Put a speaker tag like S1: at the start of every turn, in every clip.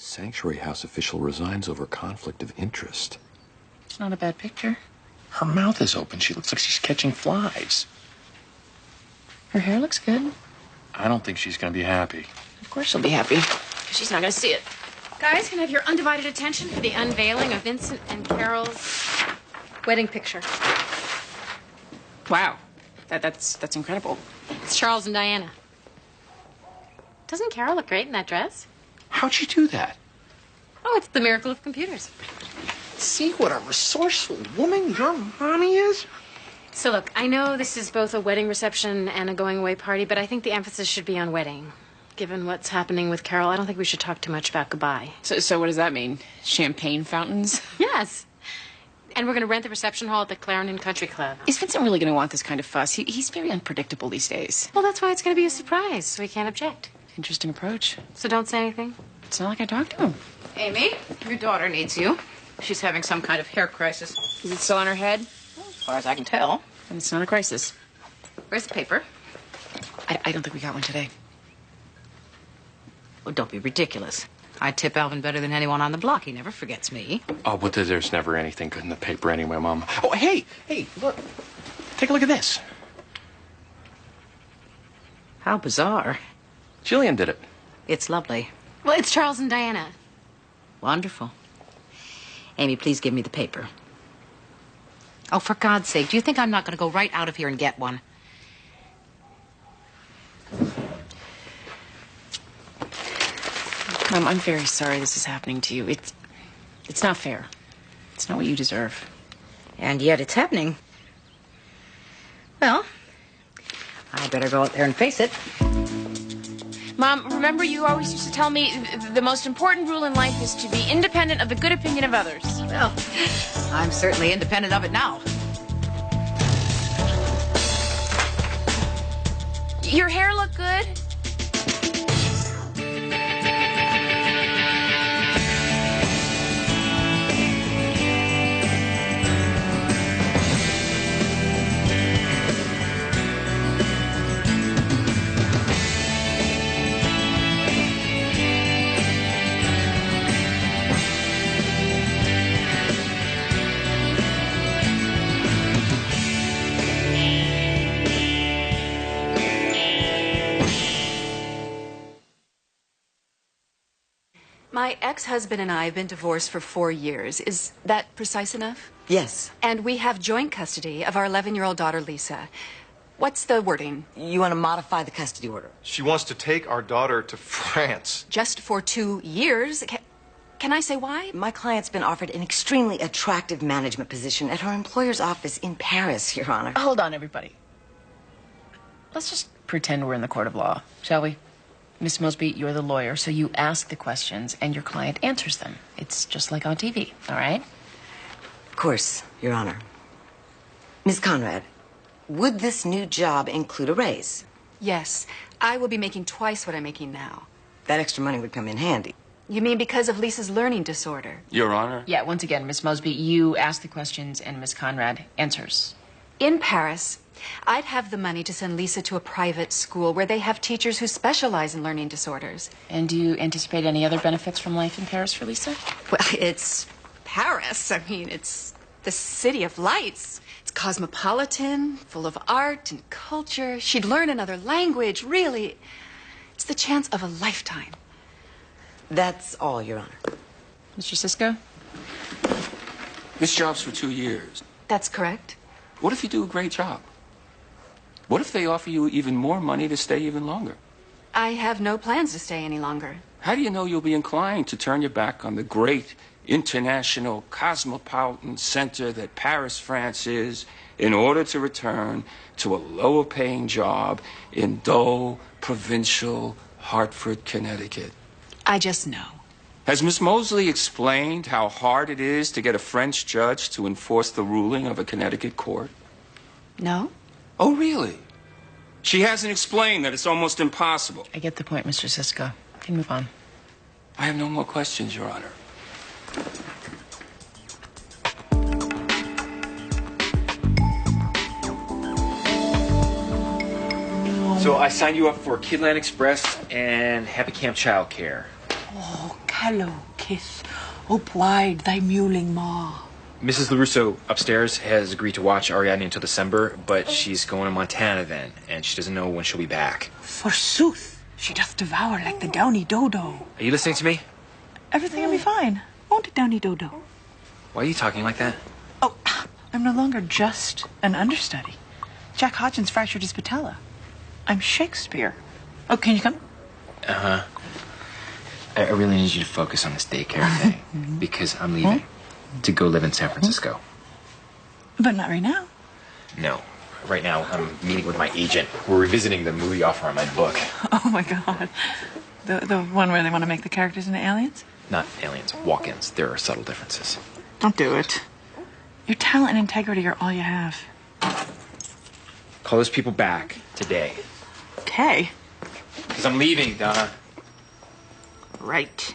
S1: Sanctuary house official resigns over conflict of interest.
S2: It's not a bad picture.
S3: Her mouth is open. She looks like she's catching flies.
S2: Her hair looks good.
S3: I don't think she's going to be happy.
S2: Of course she'll be happy.
S4: She's not going to see it. Guys, can I have your undivided attention for the unveiling of Vincent and Carol's wedding picture?
S2: Wow. That's incredible.
S4: It's Charles and Diana. Doesn't Carol look great in that dress?
S3: How'd she do that?
S4: Oh, it's the miracle of computers.
S3: See what a resourceful woman your mommy is?
S4: So look, I know this is both a wedding reception and a going-away party, but I think the emphasis should be on wedding. Given what's happening with Carol, I don't think we should talk too much about goodbye.
S2: So what does that mean? Champagne fountains?
S4: Yes. And we're going to rent the reception hall at the Clarendon Country Club.
S2: Is Vincent really going to want this kind of fuss? He's very unpredictable these days.
S4: Well, that's why it's going to be a surprise, so we can't object.
S2: Interesting approach.
S4: So don't say anything.
S2: It's not like I talked to him.
S5: Amy, your daughter needs you. She's having some kind of hair crisis.
S2: Is it still on her head?
S5: Well, as far as I can tell.
S2: And it's not a crisis.
S5: Where's the paper?
S2: I don't think we got one today.
S5: Well, don't be ridiculous. I tip Alvin better than anyone on the block. He never forgets me.
S3: Oh, but there's never anything good in the paper anyway, Mom. Oh, hey, look. Take a look at this.
S5: How bizarre.
S3: Jillian did it.
S5: It's lovely.
S4: Well, it's Charles and Diana.
S5: Wonderful. Amy, please give me the paper. Oh, for God's sake, do you think I'm not going to go right out of here and get one?
S2: Mom, I'm very sorry this is happening to you. It's not fair. It's not what you deserve.
S5: And yet it's happening. Well, I better go out there and face it.
S2: Mom, remember you always used to tell me the most important rule in life is to be independent of the good opinion of others.
S5: Well, I'm certainly independent of it now.
S2: Your hair look good?
S6: My ex-husband and I have been divorced for 4 years. Is that precise enough?
S7: Yes.
S6: And we have joint custody of our 11-year-old daughter, Lisa. What's the wording?
S7: You want to modify the custody order?
S8: She wants to take our daughter to France.
S6: Just for 2 years? Can I say why?
S7: My client's been offered an extremely attractive management position at her employer's office in Paris, Your Honor.
S2: Hold on, everybody. Let's just pretend we're in the court of law, shall we? Miss Mosby, you're the lawyer, so you ask the questions and your client answers them. It's just like on TV, all right?
S7: Of course, Your Honor. Ms. Conrad, would this new job include a raise?
S6: Yes. I will be making twice what I'm making now.
S7: That extra money would come in handy.
S6: You mean because of Lisa's learning disorder?
S3: Your Honor?
S2: Yeah, once again, Miss Mosby, you ask the questions and Miss Conrad answers.
S6: In Paris, I'd have the money to send Lisa to a private school where they have teachers who specialize in learning disorders.
S2: And do you anticipate any other benefits from life in Paris for Lisa?
S6: Well, it's Paris. I mean, it's the city of lights. It's cosmopolitan, full of art and culture. She'd learn another language, really. It's the chance of a lifetime.
S7: That's all, Your Honor.
S2: Mr. Sisko?
S1: This job's for 2 years.
S6: That's correct.
S1: What if you do a great job? What if they offer you even more money to stay even longer?
S6: I have no plans to stay any longer.
S1: How do you know you'll be inclined to turn your back on the great international cosmopolitan center that Paris, France is, in order to return to a lower paying job in dull, provincial Hartford, Connecticut?
S6: I just know.
S1: Has Miss Mosley explained how hard it is to get a French judge to enforce the ruling of a Connecticut court?
S6: No?
S1: Oh, really? She hasn't explained that it's almost impossible.
S2: I get the point, Mr. Sisko. You can move on.
S1: I have no more questions, Your Honor.
S9: So I signed you up for Kidland Express and Happy Camp Child Care. Oh, callow kiss, up wide thy mewling maw.
S10: Mrs. LaRusso upstairs has agreed to watch Ariadne until December, but she's going to Montana then, and she doesn't know when she'll be back.
S9: Forsooth, she doth devour like the downy dodo.
S10: Are you listening to me?
S9: Everything will be fine, won't it, downy dodo?
S10: Why are you talking like that?
S9: Oh, I'm no longer just an understudy. Jack Hodgins fractured his patella. I'm Shakespeare. Oh, can you come?
S10: Uh-huh. I really need you to focus on this daycare thing, because I'm leaving to go live in San Francisco.
S9: But not right now.
S10: No. Right now, I'm meeting with my agent. We're revisiting the movie offer on my book.
S9: Oh, my God. The one where they want to make the characters into aliens?
S10: Not aliens, walk-ins. There are subtle differences.
S9: Don't do it. Your talent and integrity are all you have.
S10: Call those people back today.
S9: Okay.
S10: Because I'm leaving, Donna.
S9: Right.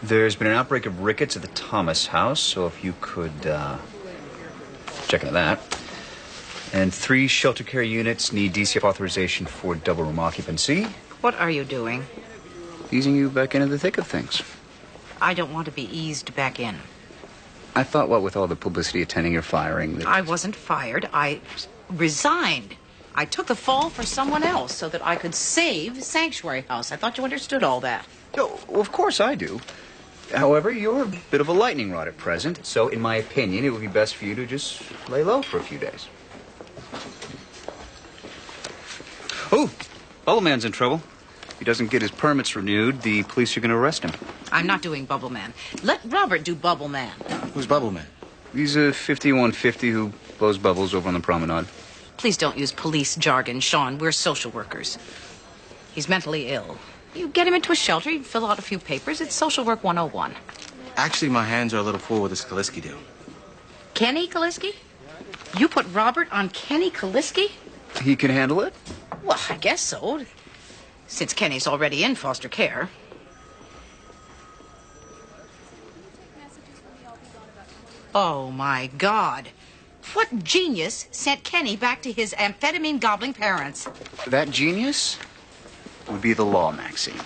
S11: There's been an outbreak of rickets at the Thomas house, so if you could check into that. And 3 shelter care units need DCF authorization for double room occupancy.
S5: What are you doing?
S11: Easing you back into the thick of things.
S5: I don't want to be eased back in.
S11: I thought, what with all the publicity attending your firing...
S5: I wasn't fired. I resigned. I took the fall for someone else so that I could save Sanctuary House. I thought you understood all that.
S11: Oh, of course I do. However, you're a bit of a lightning rod at present, so in my opinion, it would be best for you to just lay low for a few days. Oh, Bubble Man's in trouble. If he doesn't get his permits renewed, the police are going to arrest him.
S5: I'm not doing Bubble Man. Let Robert do Bubble Man.
S11: Who's Bubble Man? He's a 5150 who blows bubbles over on the promenade.
S5: Please don't use police jargon, Sean. We're social workers. He's mentally ill. You get him into a shelter, you fill out a few papers. It's social work 101.
S12: Actually, my hands are a little full with this Kaliski deal.
S5: Kenny Kaliski? You put Robert on Kenny Kaliski?
S11: He can handle it?
S5: Well, I guess so. Since Kenny's already in foster care. Oh, my God. What genius sent Kenny back to his amphetamine-gobbling parents?
S11: That genius would be the law, Maxine.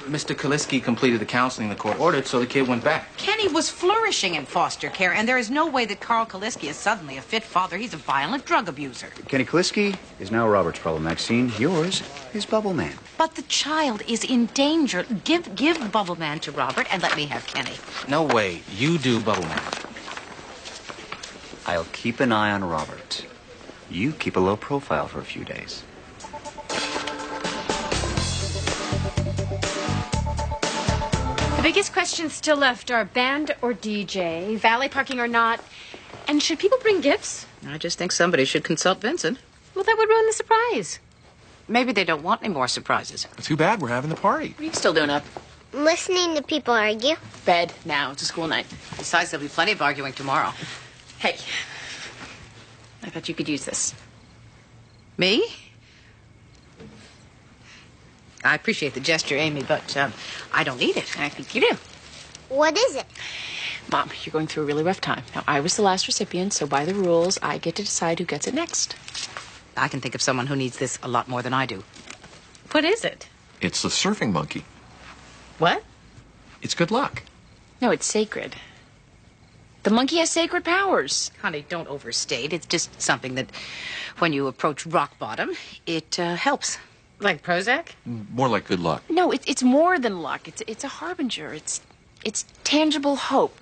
S12: Mr. Kaliski completed the counseling the court ordered, so the kid went back.
S5: Kenny was flourishing in foster care, and there is no way that Carl Kaliski is suddenly a fit father. He's a violent drug abuser.
S11: Kenny Kaliski is now Robert's problem, Maxine. Yours is Bubble Man.
S5: But the child is in danger. Give Bubble Man to Robert and let me have Kenny.
S12: No way. You do Bubble Man.
S11: I'll keep an eye on Robert. You keep a low profile for a few days.
S4: The biggest questions still left are band or DJ, valet parking or not, and should people bring gifts?
S5: I just think somebody should consult Vincent.
S4: Well, that would ruin the surprise.
S5: Maybe they don't want any more surprises.
S8: Too bad we're having the party.
S2: What are you still doing up?
S13: Listening to people argue.
S2: Bed now. It's a school night.
S5: Besides, there'll be plenty of arguing tomorrow.
S2: Hey, I thought you could use this.
S5: Me? I appreciate the gesture, Amy, but I don't need it.
S2: I think you do.
S13: What is it?
S2: Mom, you're going through a really rough time. Now, I was the last recipient, so by the rules, I get to decide who gets it next.
S5: I can think of someone who needs this a lot more than I do. What is it?
S8: It's the surfing monkey.
S2: What?
S8: It's good luck.
S2: No, it's sacred. The monkey has sacred powers.
S5: Honey, don't overstate. It's just something that, when you approach rock bottom, it helps.
S2: Like Prozac?
S8: More like good luck.
S2: No, it's more than luck. It's a harbinger. It's tangible hope.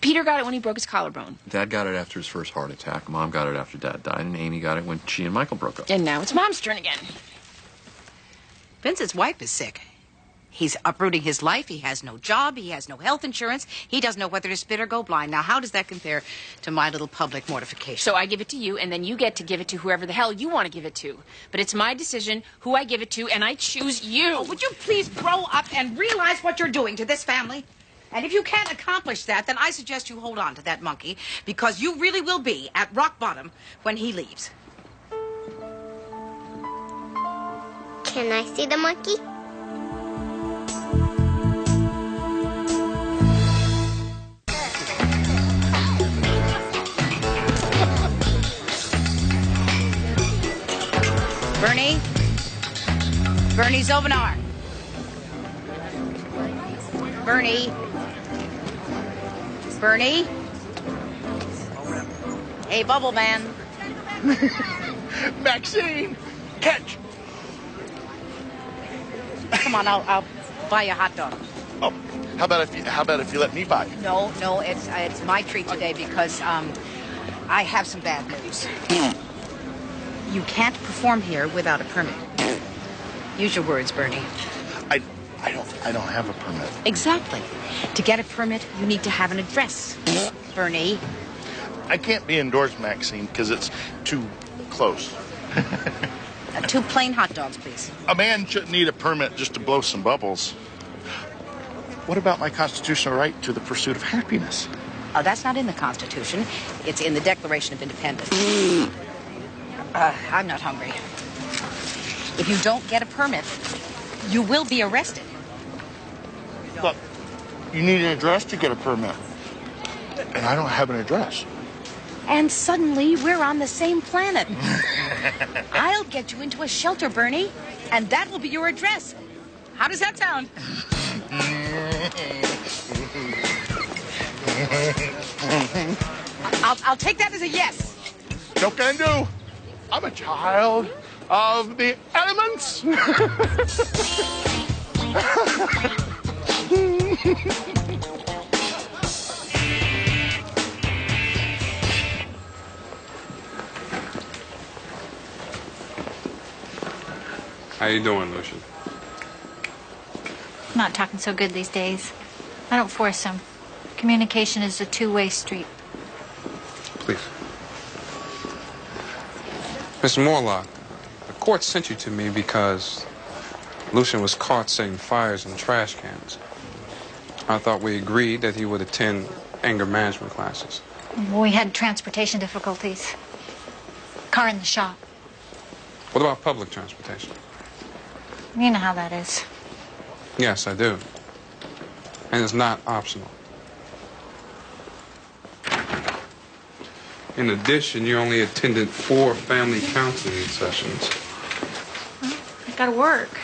S2: Peter got it when he broke his collarbone.
S8: Dad got it after his first heart attack. Mom got it after Dad died. And Amy got it when she and Michael broke up.
S2: And now it's Mom's turn again.
S5: Vincent's wife is sick. He's uprooting his life. He has no job. He has no health insurance. He doesn't know whether to spit or go blind. Now, how does that compare to my little public mortification?
S2: So I give it to you, and then you get to give it to whoever the hell you want to give it to. But it's my decision who I give it to, and I choose you.
S5: Oh, would you please grow up and realize what you're doing to this family? And if you can't accomplish that, then I suggest you hold on to that monkey, because you really will be at rock bottom when he leaves.
S13: Can I see the monkey?
S5: Bernie? Bernie Zobanar. Bernie? Bernie? Hey, Bubble Man.
S14: Maxine, catch.
S5: Come on, I'll buy you a hot dog.
S14: Oh, how about if you let me buy?
S5: No, it's my treat today because I have some bad news. You can't perform here without a permit. Use your words, Bernie.
S14: I don't have a permit.
S5: Exactly. To get a permit, you need to have an address. Bernie.
S14: I can't be indoors, Maxine, because it's too close.
S5: 2 plain hot dogs, please.
S14: A man shouldn't need a permit just to blow some bubbles. What about my constitutional right to the pursuit of happiness?
S5: That's not in the Constitution. It's in the Declaration of Independence. I'm not hungry. If you don't get a permit, you will be arrested.
S14: Look, you need an address to get a permit. And I don't have an address.
S5: And suddenly, we're on the same planet. I'll get you into a shelter, Bernie, and that will be your address. How does that sound? I'll take that as a yes.
S14: No can do. I'm a child of the elements.
S15: How you doing, Lucian?
S16: Not talking so good these days. I don't force him. Communication is a two-way street.
S15: Please. Miss Morlock, the court sent you to me because Lucian was caught setting fires in trash cans. I thought we agreed that he would attend anger management classes.
S16: We had transportation difficulties. Car in the shop.
S15: What about public transportation?
S16: You know how that is.
S15: Yes, I do. And it's not optional. In addition, you only attended 4 family counseling sessions.
S16: Well, I gotta work.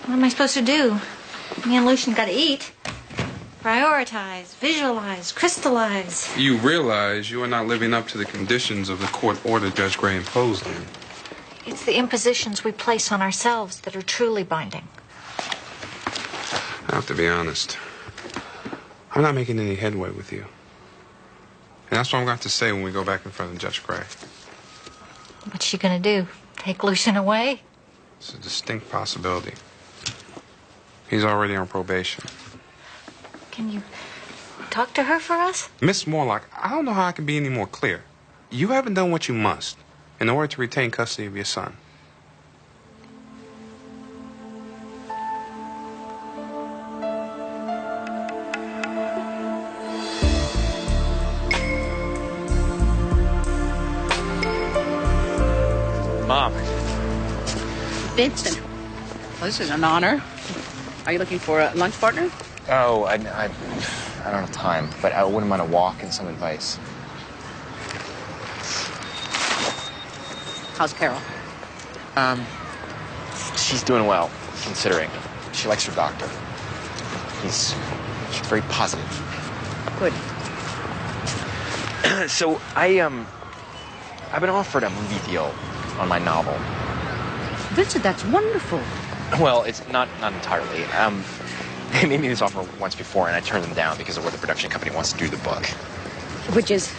S16: What am I supposed to do? Me and Lucian gotta eat. Prioritize, visualize, crystallize.
S15: You realize you are not living up to the conditions of the court order Judge Gray imposed on you.
S16: It's the impositions we place on ourselves that are truly binding.
S15: I have to be honest. I'm not making any headway with you. And that's what I'm going to have to say when we go back in front of Judge Gray.
S16: What's she gonna do? Take Lucian away?
S15: It's a distinct possibility. He's already on probation.
S16: Can you talk to her for us?
S15: Miss Morlock, I don't know how I can be any more clear. You haven't done what you must in order to retain custody of your son.
S3: Mom.
S5: Vincent. Well, this is an honor. Are you looking for a lunch partner?
S10: Oh, I don't have time, but I wouldn't mind a walk and some advice.
S5: How's Carol?
S10: She's doing well, considering. She likes her doctor. He's very positive.
S5: Good.
S10: So I've been offered a movie deal on my novel.
S5: Vincent, that's wonderful.
S10: Well, it's not entirely. They made me this offer once before, and I turned them down because of what the production company wants to do to the book.
S5: Which is?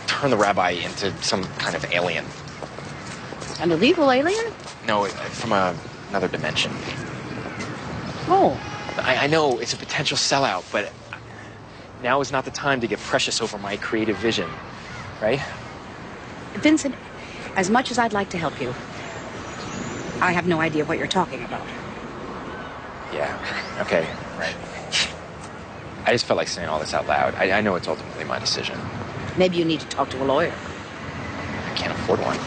S10: Turn the rabbi into some kind of alien.
S5: An illegal alien?
S10: No, from another dimension.
S5: Oh.
S10: I know it's a potential sellout, but now is not the time to get precious over my creative vision, right?
S5: Vincent, as much as I'd like to help you, I have no idea what you're talking about.
S10: Yeah, okay, right. I just felt like saying all this out loud. I know it's ultimately my decision.
S5: Maybe you need to talk to a lawyer.
S10: I can't afford one.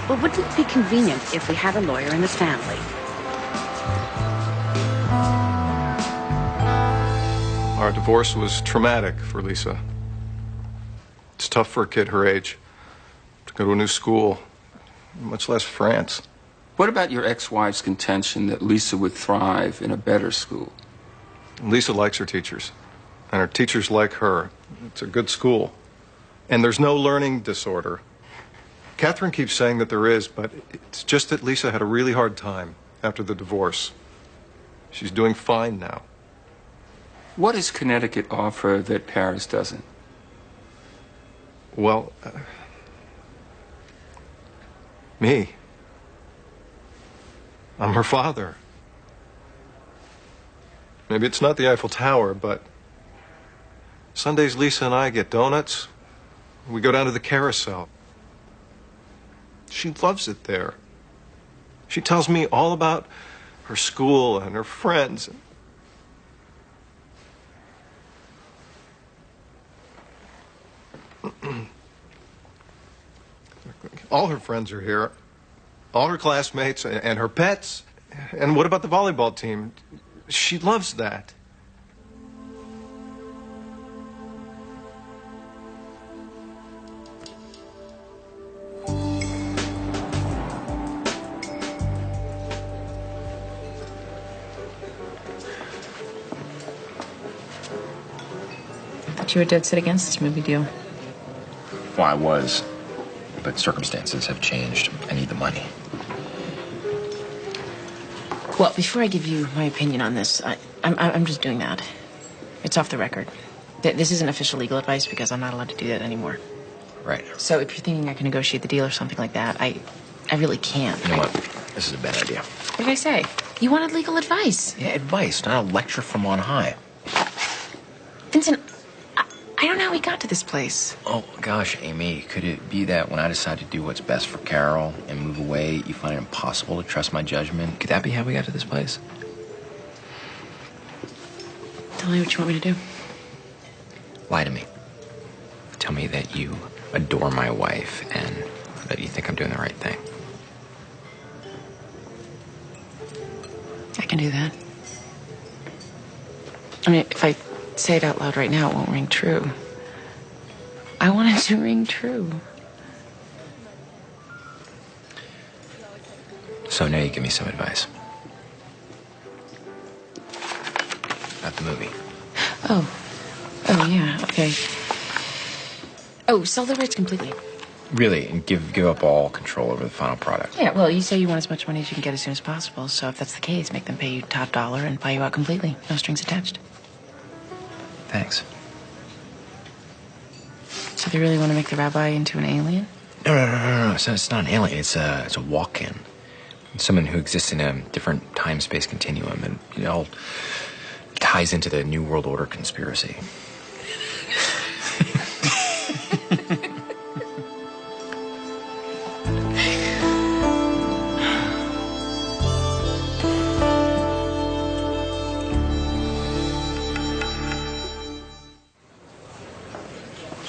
S5: Well, wouldn't it be convenient if we had a lawyer in the family?
S17: Our divorce was traumatic for Lisa. It's tough for a kid her age to go to a new school, much less France.
S1: What about your ex-wife's contention that Lisa would thrive in a better school?
S17: Lisa likes her teachers, and her teachers like her. It's a good school. And there's no learning disorder. Catherine keeps saying that there is, but it's just that Lisa had a really hard time after the divorce. She's doing fine now.
S1: What does Connecticut offer that Paris doesn't?
S17: Well, me. I'm her father. Maybe it's not the Eiffel Tower, but Sundays Lisa and I get donuts. We go down to the carousel. She loves it there. She tells me all about her school and her friends. All her friends are here. All her classmates and her pets. And what about the volleyball team? She loves that.
S2: You were dead set against this movie deal.
S10: Well, I was. But circumstances have changed. I need the money.
S2: Well, before I give you my opinion on this, I'm just doing that. It's off the record. This isn't official legal advice because I'm not allowed to do that anymore.
S10: Right.
S2: So if you're thinking I can negotiate the deal or something like that, I really can't.
S10: You know what? This is a bad idea.
S2: What did I say? You wanted legal advice.
S10: Yeah, advice, not a lecture from on high.
S2: Vincent, I don't know how we got to this place.
S10: Oh, gosh, Amy, could it be that when I decide to do what's best for Carol and move away, you find it impossible to trust my judgment? Could that be how we got to this place?
S2: Tell me what you want me to do.
S10: Lie to me. Tell me that you adore my wife and that you think I'm doing the right thing.
S2: I can do that. I mean, if I say it out loud right now, it won't ring true. I want it to ring true.
S10: So now you give me some advice. About the movie.
S2: Oh, yeah, okay. Oh, sell the rights completely.
S10: Really, and give up all control over the final product.
S2: Yeah, well, you say you want as much money as you can get as soon as possible, so if that's the case, make them pay you top dollar and buy you out completely. No strings attached.
S10: Thanks.
S2: So they really want to make the rabbi into an alien?
S10: No. So it's not an alien. It's a walk-in. Someone who exists in a different time-space continuum, and it all ties into the New World Order conspiracy.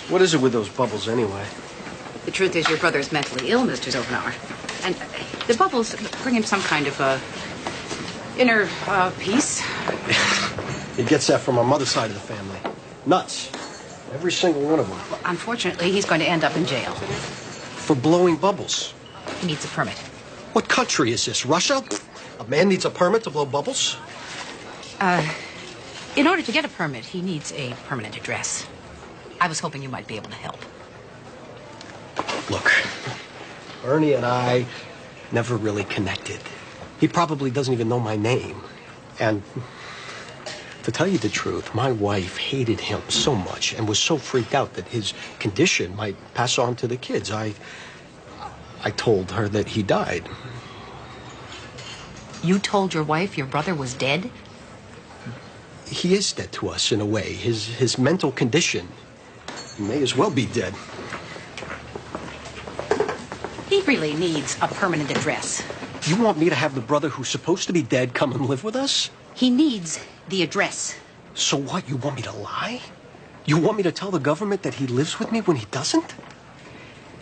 S18: What is it with those bubbles, anyway?
S5: The truth is, your brother's mentally ill, Mr. Zofenauer. And the bubbles bring him some kind of inner peace.
S18: He gets that from our mother's side of the family. Nuts. Every single one of them.
S5: Well, unfortunately, he's going to end up in jail.
S18: For blowing bubbles.
S5: He needs a permit.
S18: What country is this? Russia? A man needs a permit to blow bubbles?
S5: In order to get a permit, he needs a permanent address. I was hoping you might be able to help.
S18: Look, Ernie and I never really connected. He probably doesn't even know my name. And to tell you the truth, my wife hated him so much and was so freaked out that his condition might pass on to the kids. I told her that he died.
S5: You told your wife your brother was dead?
S18: He is dead to us in a way. His mental condition may as well be dead.
S5: He really needs a permanent address.
S18: You want me to have the brother who's supposed to be dead come and live with us?
S5: He needs the address.
S18: So what, you want me to lie? You want me to tell the government that he lives with me when he doesn't?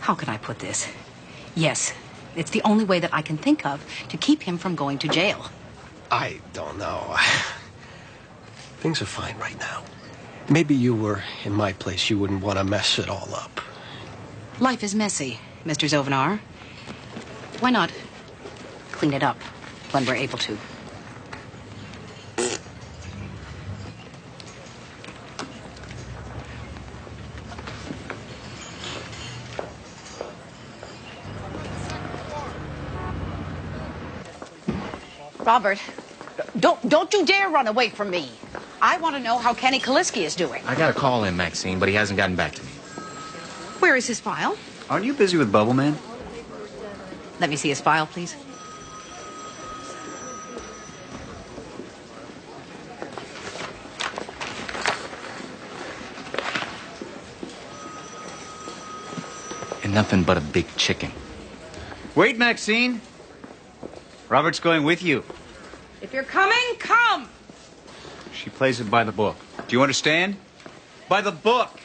S5: How can I put this? Yes, it's the only way that I can think of to keep him from going to jail.
S18: I don't know. Things are fine right now. Maybe you were in my place. You wouldn't want to mess it all up.
S5: Life is messy, Mr. Zovenar. Why not clean it up when we're able to? Robert, don't you dare run away from me. I want to know how Kenny Kaliski is doing.
S10: I got a call in, Maxine, but he hasn't gotten back to me.
S5: Where is his file?
S11: Aren't you busy with Bubble Man?
S5: Let me see his file, please.
S10: And nothing but a big chicken.
S11: Wait, Maxine. Robert's going with you.
S5: If you're coming, come!
S11: She plays it by the book. Do you understand? By the book.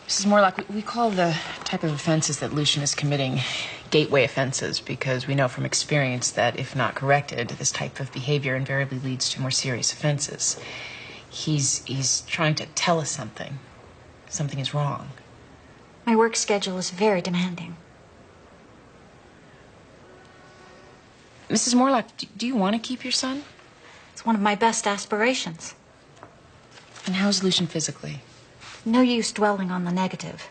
S2: Mrs. Morlock, we call the type of offenses that Lucian is committing gateway offenses because we know from experience that if not corrected, this type of behavior invariably leads to more serious offenses. He's trying to tell us something. Something is wrong.
S16: My work schedule is very demanding.
S2: Mrs. Morlock, do you want to keep your son?
S16: It's one of my best aspirations.
S2: And how's Lucian physically?
S16: No use dwelling on the negative.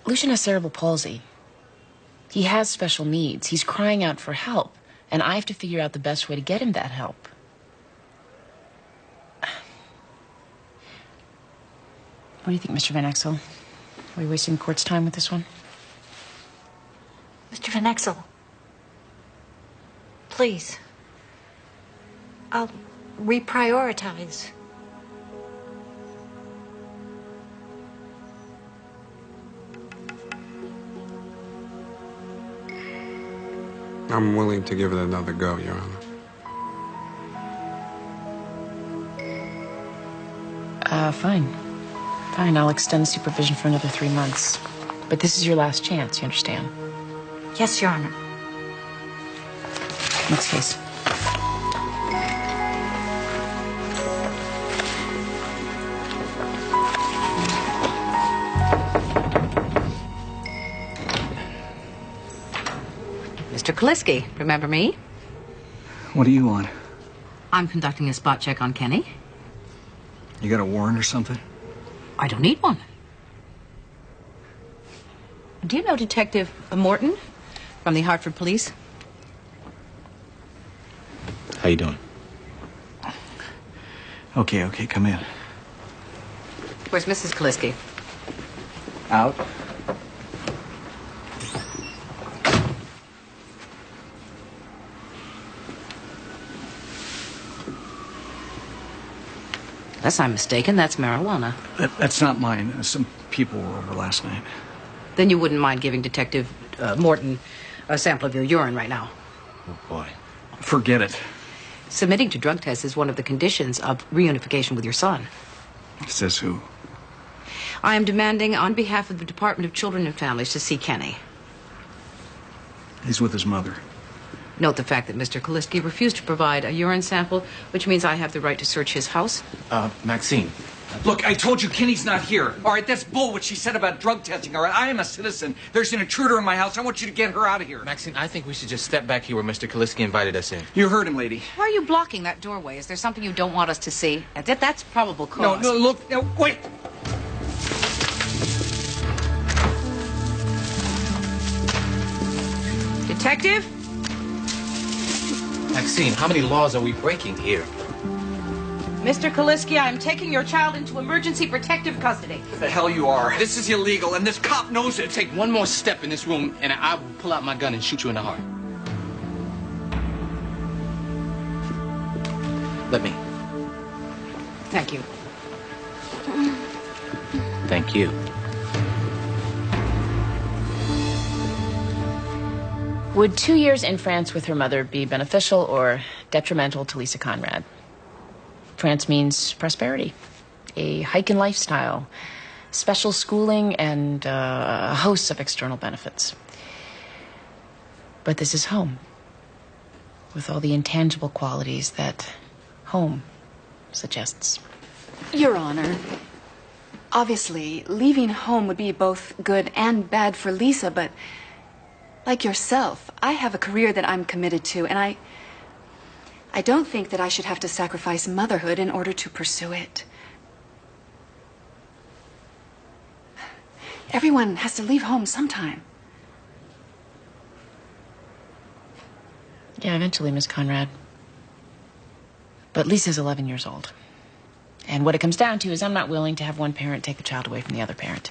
S2: Lucian has cerebral palsy. He has special needs. He's crying out for help, and I have to figure out the best way to get him that help. What do you think, Mr. Van Exel? Are we wasting the court's time with this one?
S16: Mr. Van Exel, please. I'll reprioritize.
S15: I'm willing to give it another go, Your Honor.
S2: Fine. Fine, I'll extend the supervision for another 3 months. But this is your last chance, you understand?
S16: Yes, Your Honor.
S2: Next case.
S5: Mr. Kaliski, remember me?
S11: What do you want?
S5: I'm conducting a spot check on Kenny.
S11: You got a warrant or something?
S5: I don't need one. Do you know Detective Morton from the Hartford Police?
S10: How you doing?
S11: Okay, come in.
S5: Where's Mrs. Kaliski?
S11: Out.
S5: Unless I'm mistaken, that's marijuana.
S11: That's not mine. Some people were over last night.
S5: Then you wouldn't mind giving Detective Morton a sample of your urine right now.
S10: Oh, boy.
S11: Forget it.
S5: Submitting to drug tests is one of the conditions of reunification with your son.
S11: Says who?
S5: I am demanding on behalf of the Department of Children and Families to see Kenny.
S11: He's with his mother.
S5: Note the fact that Mr. Kaliski refused to provide a urine sample, which means I have the right to search his house.
S10: Maxine.
S19: Look, I told you Kenny's not here. All right, that's bull what she said about drug testing, all right? I am a citizen. There's an intruder in my house. I want you to get her out of here.
S10: Maxine, I think we should just step back here where Mr. Kaliski invited us in.
S19: You heard him, lady.
S5: Why are you blocking that doorway? Is there something you don't want us to see? That's probable cause.
S19: No, look, no, wait.
S5: Detective?
S10: Maxine, how many laws are we breaking here?
S5: Mr. Kaliski, I am taking your child into emergency protective custody.
S19: The hell you are. This is illegal, and this cop knows it.
S12: Take one more step in this room, and I will pull out my gun and shoot you in the heart. Let me.
S5: Thank you.
S10: Thank you.
S2: Would 2 years in France with her mother be beneficial or detrimental to Lisa Conrad? France means prosperity, a hike in lifestyle, special schooling, and a host of external benefits. But this is home. with all the intangible qualities that home suggests.
S6: Your Honor, obviously, leaving home would be both good and bad for Lisa, but like yourself, I have a career that I'm committed to, and I don't think that I should have to sacrifice motherhood in order to pursue it. Everyone has to leave home sometime.
S2: Yeah, eventually, Miss Conrad. But Lisa's 11 years old. And what it comes down to is I'm not willing to have one parent take the child away from the other parent.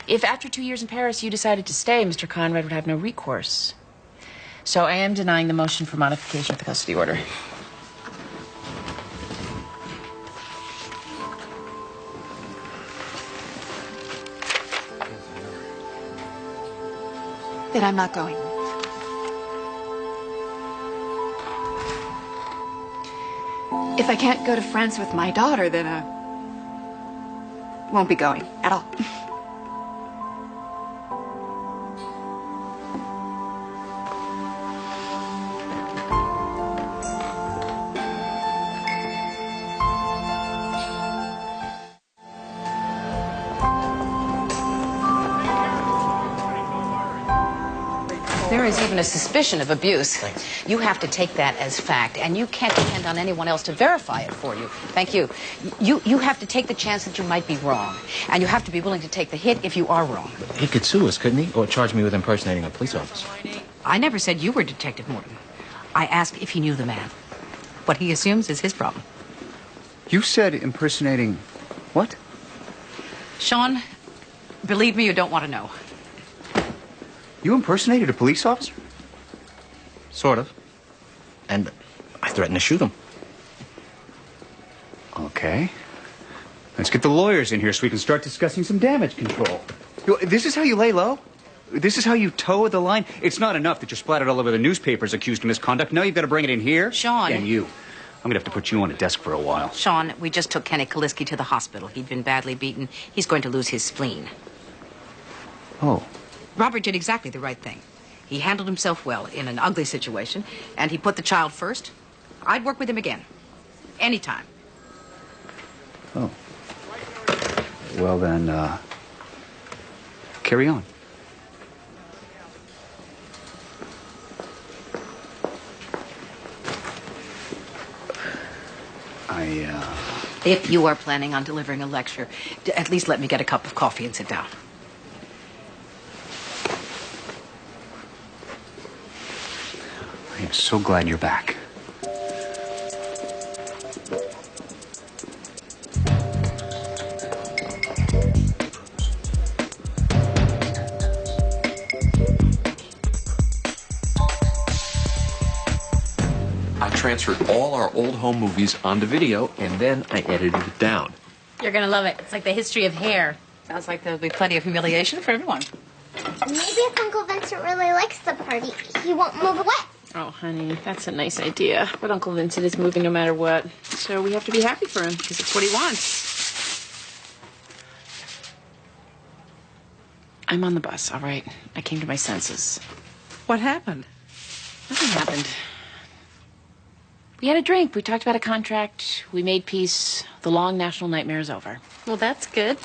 S2: If after 2 years in Paris you decided to stay, Mr. Conrad would have no recourse. So I am denying the motion for modification of the custody order.
S6: Then I'm not going. If I can't go to France with my daughter, then I won't be going at all.
S5: There is even a suspicion of abuse. Thanks. You have to take that as fact, and you can't depend on anyone else to verify it for you. Thank you. You have to take the chance that you might be wrong, and you have to be willing to take the hit if you are wrong.
S10: He could sue us, couldn't he? Or charge me with impersonating a police officer.
S5: I never said you were Detective Morton. I asked if he knew the man. What he assumes is his problem.
S11: You said impersonating what?
S5: Sean, believe me, you don't want to know.
S11: You impersonated a police officer?
S10: Sort of. And I threatened to shoot him.
S11: Okay. Let's get the lawyers in here so we can start discussing some damage control. This is how you lay low? This is how you toe the line? It's not enough that you're splattered all over the newspapers accused of misconduct. Now you've got to bring it in here?
S5: Sean.
S11: And you. I'm going to have to put you on a desk for a while.
S5: Sean, we just took Kenny Kaliski to the hospital. He'd been badly beaten. He's going to lose his spleen.
S11: Oh.
S5: Robert did exactly the right thing. He handled himself well in an ugly situation, and he put the child first. I'd work with him again. Anytime.
S11: Oh. Well, then, carry on.
S5: If you are planning on delivering a lecture, at least let me get a cup of coffee and sit down.
S11: I am so glad you're back.
S3: I transferred all our old home movies onto video, and then I edited it down.
S4: You're gonna love it. It's like the history of hair.
S5: Sounds like there'll be plenty of humiliation for everyone.
S13: Maybe if Uncle Vincent really likes the party, he won't move away.
S2: Oh, honey, that's a nice idea. But Uncle Vincent is moving no matter what. So we have to be happy for him, because it's what he wants. I'm on the bus, all right? I came to my senses.
S5: What happened?
S2: Nothing happened. We had a drink. We talked about a contract. We made peace. The long national nightmare is over.
S4: Well, that's good.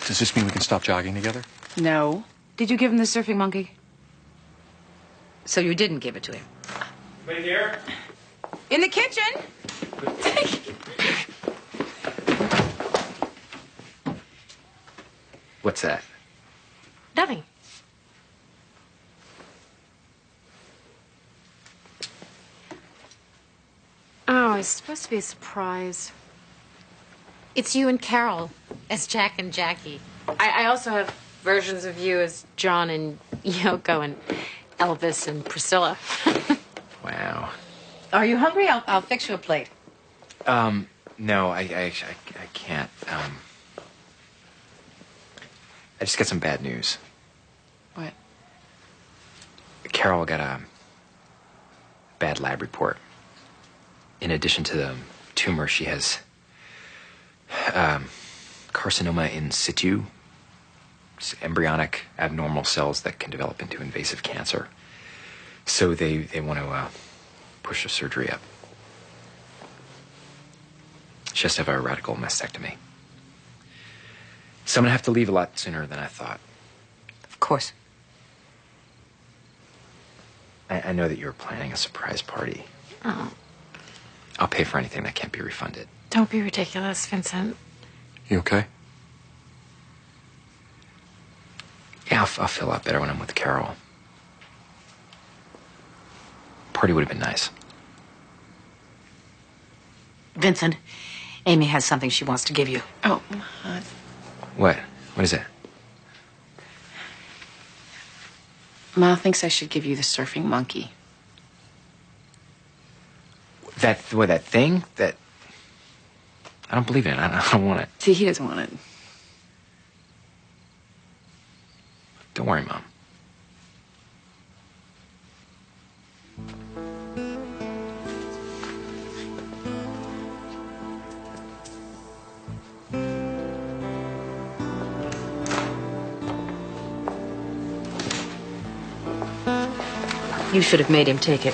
S3: Does this mean we can stop jogging together?
S2: No.
S5: Did you give him the surfing monkey? So you didn't give it to him?
S12: Anybody here?
S5: In the kitchen.
S10: What's that?
S4: Nothing. Oh, it's supposed to be a surprise. It's you and Carol as Jack and Jackie. I also have versions of you as John and Yoko and Elvis and Priscilla.
S10: Wow.
S5: Are you hungry? I'll fix you a plate.
S10: No, I can't. I just got some bad news.
S2: What?
S10: Carol got a bad lab report. In addition to the tumor, she has carcinoma in situ. It's embryonic abnormal cells that can develop into invasive cancer. So they want to push her surgery up. She has to have a radical mastectomy. So I'm gonna have to leave a lot sooner than I thought.
S5: Of course.
S10: I know that you were planning a surprise party.
S4: Oh,
S10: I'll pay for anything that can't be refunded.
S4: don't be ridiculous, Vincent.
S10: You okay? Yeah, I'll feel a lot better when I'm with Carol. Party would have been nice.
S5: Vincent, Amy has something she wants to give you.
S2: Oh,
S10: What? What is it?
S2: Ma thinks I should give you the surfing monkey.
S10: That thing? That... I don't believe in it. I don't want it.
S2: See, he doesn't want it.
S10: Don't worry, Mom.
S5: You should have made him take it.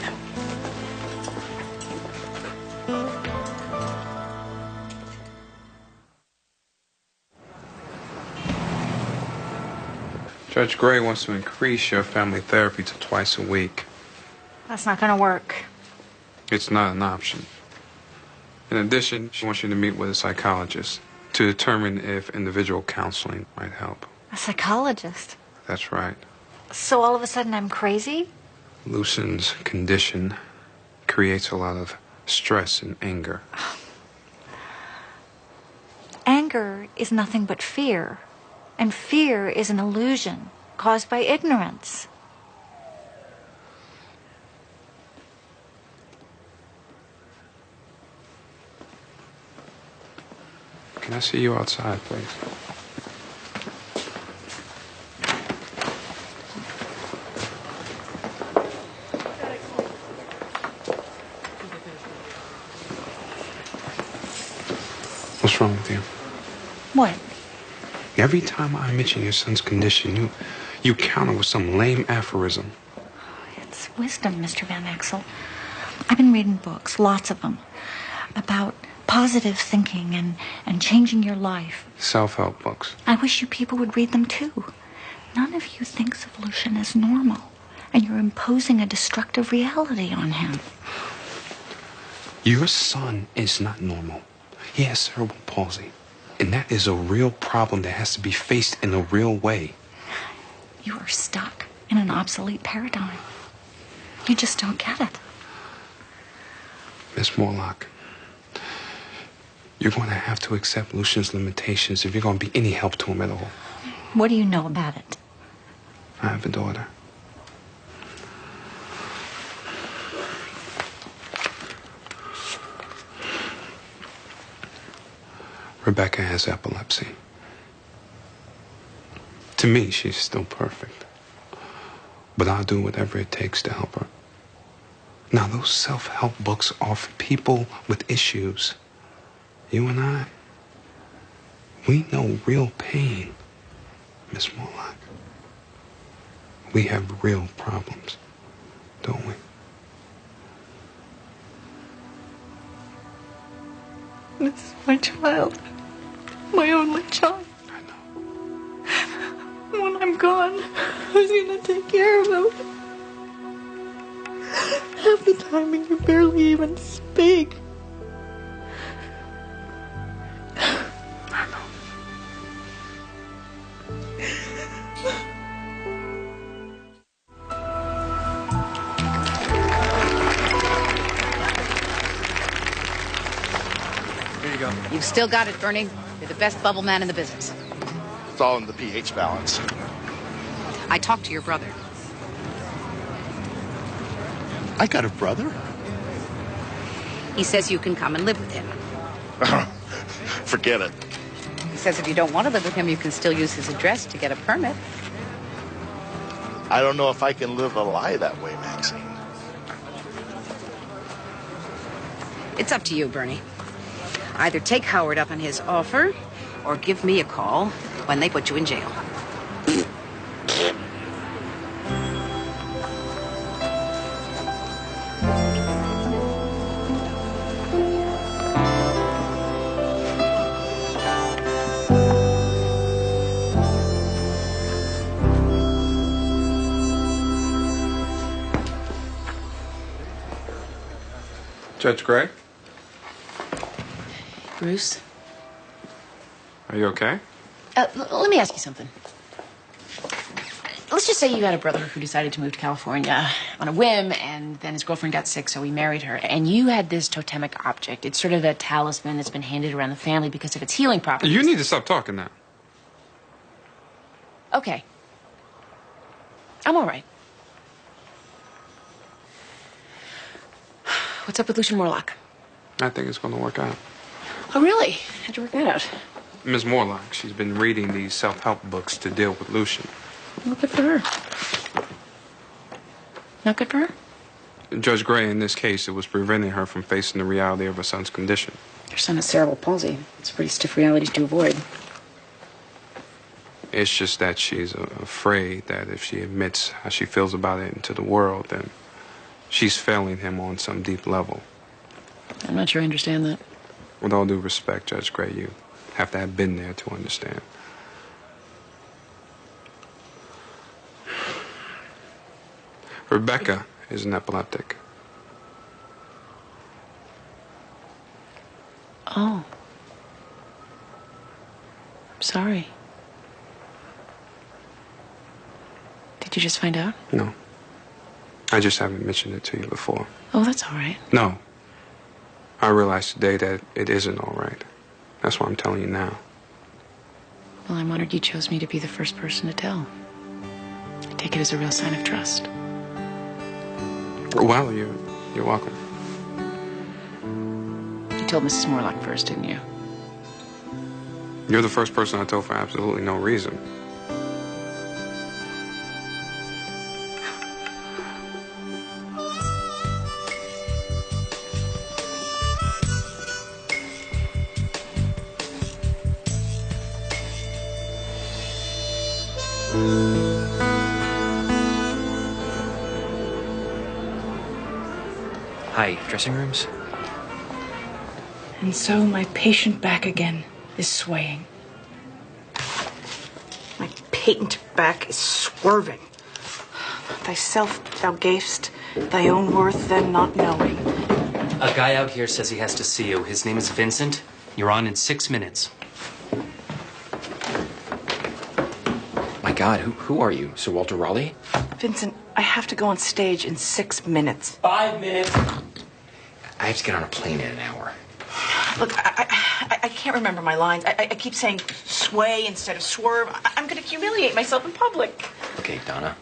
S15: Judge Gray wants to increase your family therapy to twice a week.
S16: That's not gonna work.
S15: It's not an option. In addition, she wants you to meet with a psychologist to determine if individual counseling might help.
S16: A psychologist.
S15: That's right.
S16: So all of a sudden I'm crazy?
S15: Lucian's condition creates a lot of stress and anger.
S16: Anger is nothing but fear. And fear is an illusion caused by ignorance.
S15: Can I see you outside, please? What's wrong with you?
S16: What?
S15: Every time I mention your son's condition, you counter with some lame aphorism.
S16: It's wisdom, Mr. Van Axel. I've been reading books, lots of them, about positive thinking and changing your life.
S15: Self-help books.
S16: I wish you people would read them too. None of you thinks of Lucian as normal, and you're imposing a destructive reality on him.
S15: Your son is not normal. He has cerebral palsy. And that is a real problem that has to be faced in a real way.
S16: You are stuck in an obsolete paradigm. You just don't get it.
S15: Miss Morlock, you're going to have to accept Lucian's limitations if you're going to be any help to him at all.
S16: What do you know about it?
S15: I have a daughter. Rebecca has epilepsy. To me, she's still perfect. But I'll do whatever it takes to help her. Now, those self-help books are for people with issues. You and I, we know real pain, Miss Morlock. We have real problems, don't we?
S16: This is my child. My only child.
S15: I know.
S16: When I'm gone, who's gonna take care of him? Half the time he can barely even speak.
S15: I know.
S5: Here you go. You've still got it, Bernie. You're the best bubble man in the business.
S14: It's all in the pH balance.
S5: I talked to your brother.
S14: I got a brother?
S5: He says you can come and live with him.
S14: Forget it.
S5: He says if you don't want to live with him, you can still use his address to get a permit.
S14: I don't know if I can live a lie that way, Maxine.
S5: It's up to you, Bernie. Either take Howard up on his offer, or give me a call when they put you in jail.
S15: Judge Gray?
S2: Bruce?
S15: Are you okay?
S2: Let me ask you something. Let's just say you had a brother who decided to move to California on a whim, and then his girlfriend got sick, so he married her. And you had this totemic object. It's sort of a talisman that's been handed around the family because of its healing properties.
S15: You need to stop talking now.
S2: Okay. I'm all right. What's up with Lucian Morlock?
S15: I think it's going to work out.
S2: Oh, really? How'd you work that out?
S15: Ms. Morlock, she's been reading these self-help books to deal with Lucian.
S2: Well, good for her. Not good for her?
S15: Judge Gray, in this case, it was preventing her from facing the reality of her son's condition.
S2: Your son has cerebral palsy. It's pretty stiff reality to avoid.
S15: It's just that she's afraid that if she admits how she feels about it into the world, then she's failing him on some deep level.
S2: I'm not sure I understand that.
S15: With all due respect, Judge Gray, you have to have been there to understand. Rebecca is an epileptic.
S2: Oh. I'm sorry. Did you just find out?
S15: No. I just haven't mentioned it to you before.
S2: Oh, that's all right.
S15: No. I realized today that it isn't all right. That's why I'm telling you now.
S2: Well, I'm honored you chose me to be the first person to tell. I take it as a real sign of trust.
S15: Well, you're welcome.
S2: You told Mrs. Morlock first, didn't you?
S15: You're the first person I told for absolutely no reason.
S10: Hi, dressing rooms?
S9: And so my patient back again is swaying. My patent back is swerving. Thyself thou gavest, thy own worth then not knowing.
S12: A guy out here says he has to see you. His name is Vincent. You're on in 6 minutes.
S10: My God, who are you? Sir Walter Raleigh?
S9: Vincent, I have to go on stage in 6 minutes.
S12: 5 minutes.
S10: I have to get on a plane in an hour.
S9: Look, I can't remember my lines. I keep saying sway instead of swerve. I'm going to humiliate myself in public.
S10: Okay, Donna,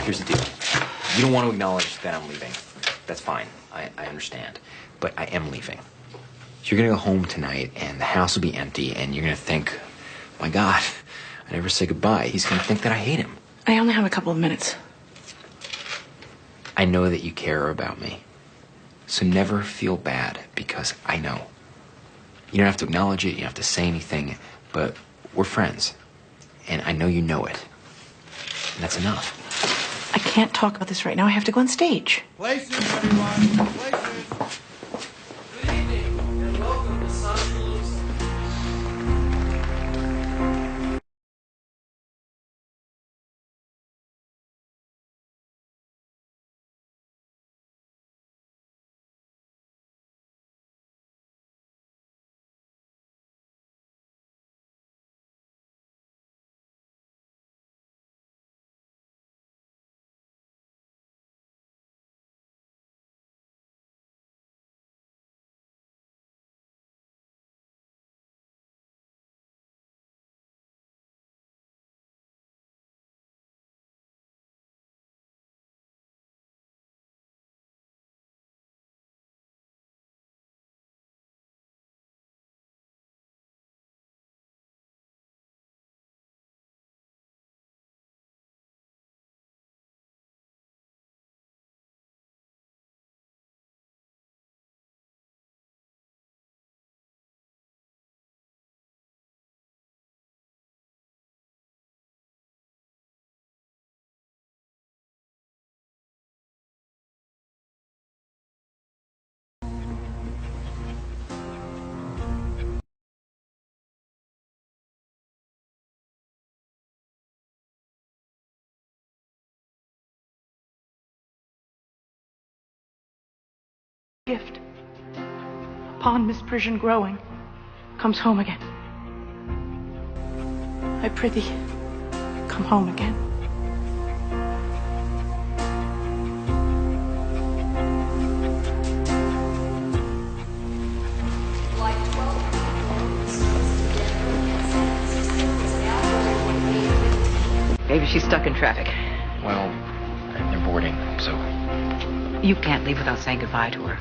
S10: here's the deal. You don't want to acknowledge that I'm leaving. That's fine. I understand. But I am leaving. You're going to go home tonight, and the house will be empty, and you're going to think, my God, I never say goodbye. He's going to think that I hate him.
S9: I only have a couple of minutes.
S10: I know that you care about me. So never feel bad, because I know. You don't have to acknowledge it, you don't have to say anything, but we're friends. And I know you know it. And that's enough.
S9: I can't talk about this right now. I have to go on stage.
S20: Places, everyone. Places.
S12: Good evening, and welcome to Sonic Blues.
S9: Gift. upon misprision growing, comes home again. I prithee, come home again.
S5: Maybe she's stuck in traffic.
S10: Well, they're boarding, so.
S5: You can't leave without saying goodbye to her.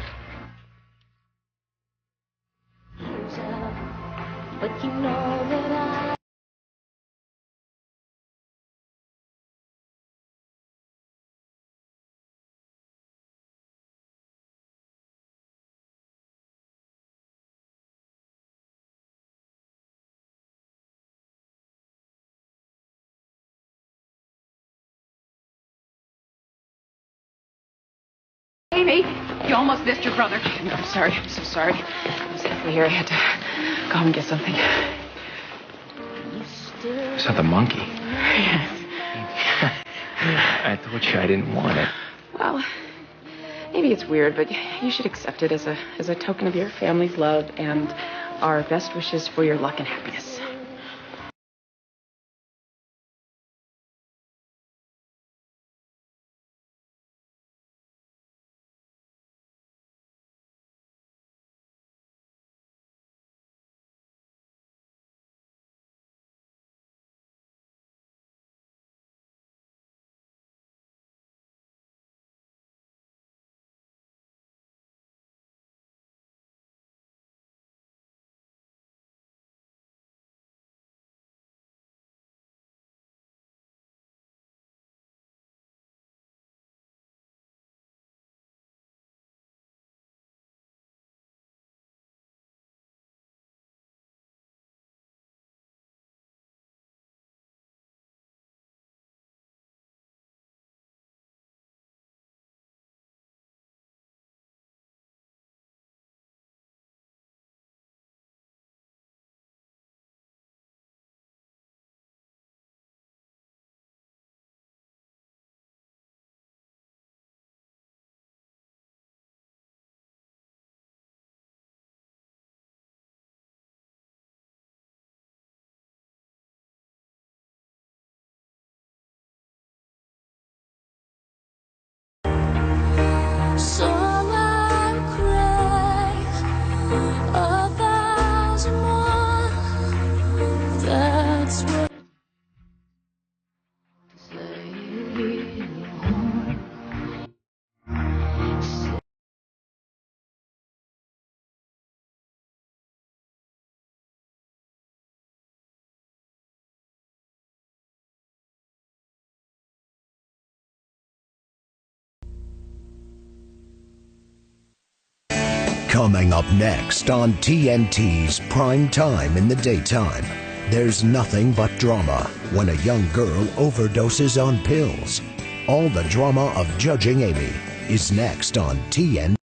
S21: But you know that I
S2: Amy, you almost missed your brother. No, I'm sorry. I'm so sorry. I was halfway here. I had to go home and get something.
S10: Is that the monkey?
S2: Yes.
S10: I told you I didn't want it.
S2: Well, maybe it's weird, but you should accept it as a token of your family's love and our best wishes for your luck and happiness.
S22: Coming up next on TNT's Prime Time in the Daytime, there's nothing but drama when a young girl overdoses on pills. All the drama of Judging Amy is next on TNT.